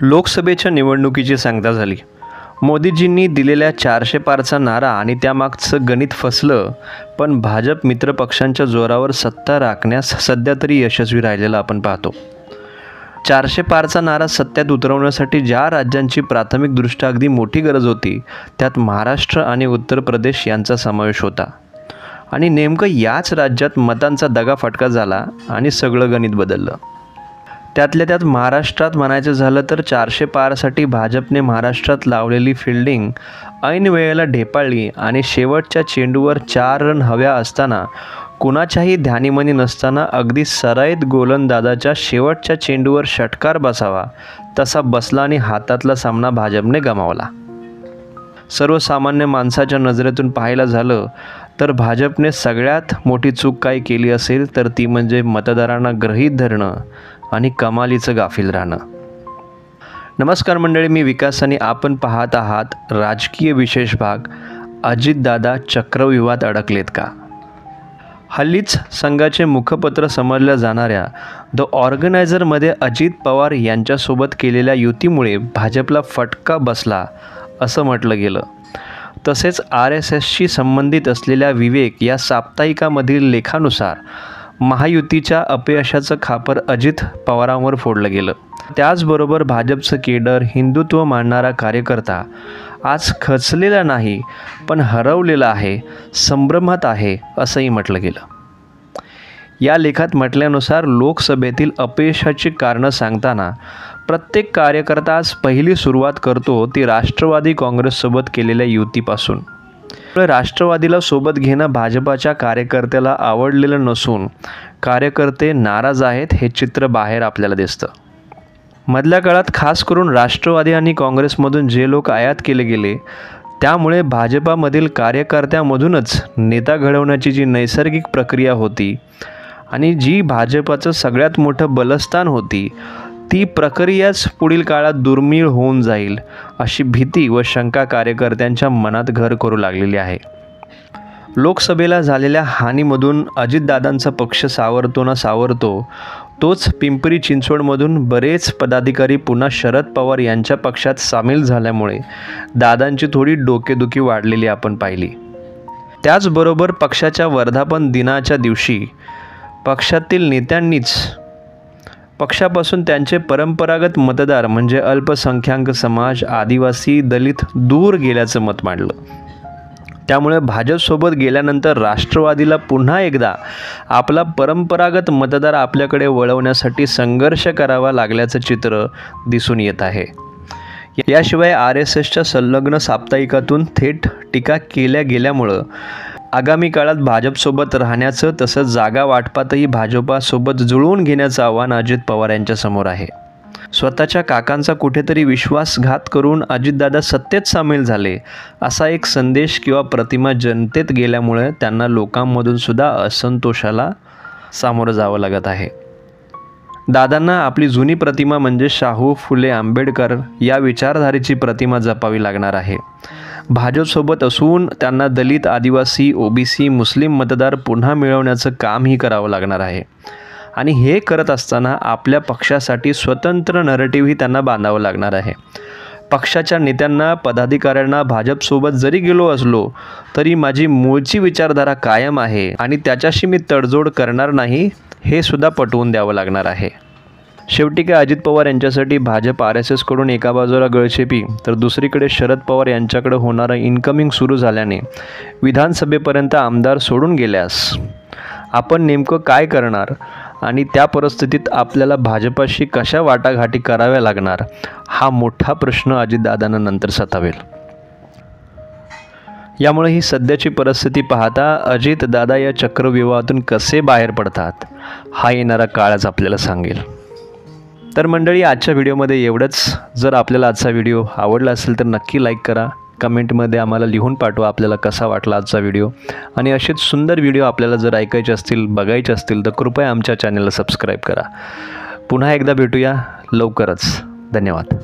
लोकसभेच्या निवडणुकीची सांगता झाली। मोदीजींनी दिलेल्या 400 पारचा नारा आणि त्यामागचं गणित फसलं, पण भाजप मित्रपक्षांच्या जोरावर सत्ता राखण्यास सध्या तरी यशस्वी राहिलेलं आपण पाहतो। 400 पारचा नारा सत्यात उतरवण्यासाठी ज्या राज्यांची प्राथमिकदृष्ट्या अगदी मोठी गरज होती, त्यात महाराष्ट्र आणि उत्तर प्रदेश यांचा समावेश होता। आणि नेमकं याच राज्यात मतांचा दगाफटका झाला आणि सगळं गणित बदललं। त्यातल्या त्यात महाराष्ट्रात म्हणायचं झालं तर 400 पारसाठी भाजपने महाराष्ट्रात लावलेली फिल्डिंग ऐन वेळेला ढेपाळली आणि शेवटच्या चेंडूवर 4 रन हव्या असताना, कुणाच्याही ध्यानीमनी नसताना अगदी सराईत गोलंदाजाच्या शेवटच्या चेंडूवर षटकार बसावा तसा बसला आणि हातातला सामना भाजपने गमावला। सर्वसामान्य माणसाच्या नजरेतून पाहायला झालं तर भाजपने सगळ्यात मोठी चूक काय केली असेल तर ती म्हणजे मतदारांना गृहीत धरणं आणि कमालीचं गाफील राहणं। नमस्कार मंडळी, मी विकास आणि आपण पाहत आहात राजकीय विशेष भाग, अजितदादा चक्रव्यूहात अडकलेत का। हल्लीच संघाचे मुखपत्र समजल्या जाणाऱ्या द ऑर्गनायझरमध्ये अजित पवार यांच्यासोबत केलेल्या युतीमुळे भाजपला फटका बसला असं म्हटलं गेलं। तसेच RSSशी संबंधित असलेल्या विवेक या साप्ताहिकामधील लेखानुसार महायुतीच्या अपयशाचं खापर अजित पवारांवर फोडलं गेलं। त्याचबरोबर भाजपचं केडर, हिंदुत्व मानणारा कार्यकर्ता आज खचलेला नाही पण हरवलेला आहे, संभ्रमात आहे असंही म्हटलं गेलं। या लेखात म्हटल्यानुसार लोकसभेतील अपयशाची कारणं सांगताना प्रत्येक कार्यकर्ता आज पहिली सुरुवात करतो ती राष्ट्रवादी काँग्रेससोबत केलेल्या युतीपासून। राष्ट्रवादीला सोबत घेणं भाजपाच्या कार्यकर्त्याला आवडलेलं नसून कार्यकर्ते नाराज आहेत हे चित्र बाहेर आपल्याला दिसतं। मधल्या काळात खास करून राष्ट्रवादी आणि काँग्रेसमधून जे लोक आयात केले गेले, त्यामुळे भाजपामधील कार्यकर्त्यामधूनच नेता घडवण्याची जी नैसर्गिक प्रक्रिया होती आणि जी भाजपाचं सगळ्यात मोठं बलस्थान होती, ती प्रक्रियाच पुढील काळात दुर्मिळ होऊन जाईल अशी भीती व शंका कार्यकर्त्यांच्या मनात घर करू लागलेली आहे। लोकसभेला झालेल्या हानीमधून अजितदादांचा पक्ष सावरतो ना सावरतो, तोच पिंपरी चिंचवडमधून बरेच पदाधिकारी पुन्हा शरद पवार यांच्या पक्षात सामील झाल्यामुळे दादांची थोडी डोकेदुखी वाढलेली आपण पाहिली। त्याचबरोबर पक्षाच्या वर्धापन दिनाच्या दिवशी पक्षातील नेत्यांनीच पक्षापासून त्यांचे परंपरागत मतदार म्हणजे अल्पसंख्याक समाज, आदिवासी, दलित दूर गेल्याचं मत मांडलं। त्यामुळे भाजपसोबत गेल्यानंतर राष्ट्रवादीला पुन्हा एकदा आपला परंपरागत मतदार आपल्याकडे वळवण्यासाठी संघर्ष करावा लागल्याचं चित्र दिसून येत आहे। याशिवाय RSSच्या संलग्न साप्ताहिकातून थेट टीका केल्या गेल्यामुळं आगामी काळात भाजपसोबत राहण्याचं तसंच जागा वाटपातही भाजपासोबत जुळवून घेण्याचं आव्हान अजित पवार यांच्यासमोर आहे। स्वतःच्या काकांचा कुठेतरी विश्वासघात करून अजितदादा सत्तेत सामील झाले असा एक संदेश किंवा प्रतिमा जनतेत गेल्यामुळे त्यांना लोकांमधून सुद्धा असंतोषाला सामोरं जावं लागत आहे। दादांना आपली जुनी प्रतिमा म्हणजे शाहू फुले आंबेडकर या विचारधारेची प्रतिमा जपावी लागणार आहे। भाजपसोबत असून त्यांना दलित, आदिवासी, OBC, मुस्लिम मतदार पुन्हा मिळवण्याचं कामही करावं लागणार आहे आणि हे करत असताना आपल्या पक्षासाठी स्वतंत्र नरेटिव्हही त्यांना बांधावं लागणार आहे। पक्षाच्या नेत्यांना, पदाधिकाऱ्यांना भाजपसोबत जरी गेलो असलो तरी माझी मूळची विचारधारा कायम आहे आणि त्याच्याशी मी तडजोड करणार नाही हे सुद्धा पटवून द्यावं लागणार आहे। शेवटी काय अजित पवार यांच्यासाठी भाजप RSSकडून एका बाजूला गळचेपी तर दुसरीकडे शरद पवार यांच्याकडे होणारं इन्कमिंग सुरू झाल्याने विधानसभेपर्यंत आमदार सोडून गेल्यास आपण नेमकं काय करणार आणि त्या परिस्थितीत आपल्याला भाजपाशी कशा वाटाघाटी कराव्या लागणार हा मोठा प्रश्न अजितदादांना नंतर सतावेल। यामुळे ही सध्याची परिस्थिती पाहता अजितदादा या चक्रव्यूहातून कसे बाहेर पडतात हा येणारा काळच आपल्याला सांगेल। तर मंडळी, आजच्या व्हिडिओमध्ये एवढंच। जर आपल्याला आजचा व्हिडिओ आवडला असेल तर नक्की लाईक करा, कमेंटमध्ये आम्हाला लिहून पाठवा आपल्याला कसा वाटला आजचा व्हिडिओ आणि असेच सुंदर व्हिडिओ आपल्याला जर ऐकायचे असतील, बघायचे असतील तर कृपया आमच्या चॅनलला सबस्क्राईब करा। पुन्हा एकदा भेटूया लवकरच। धन्यवाद।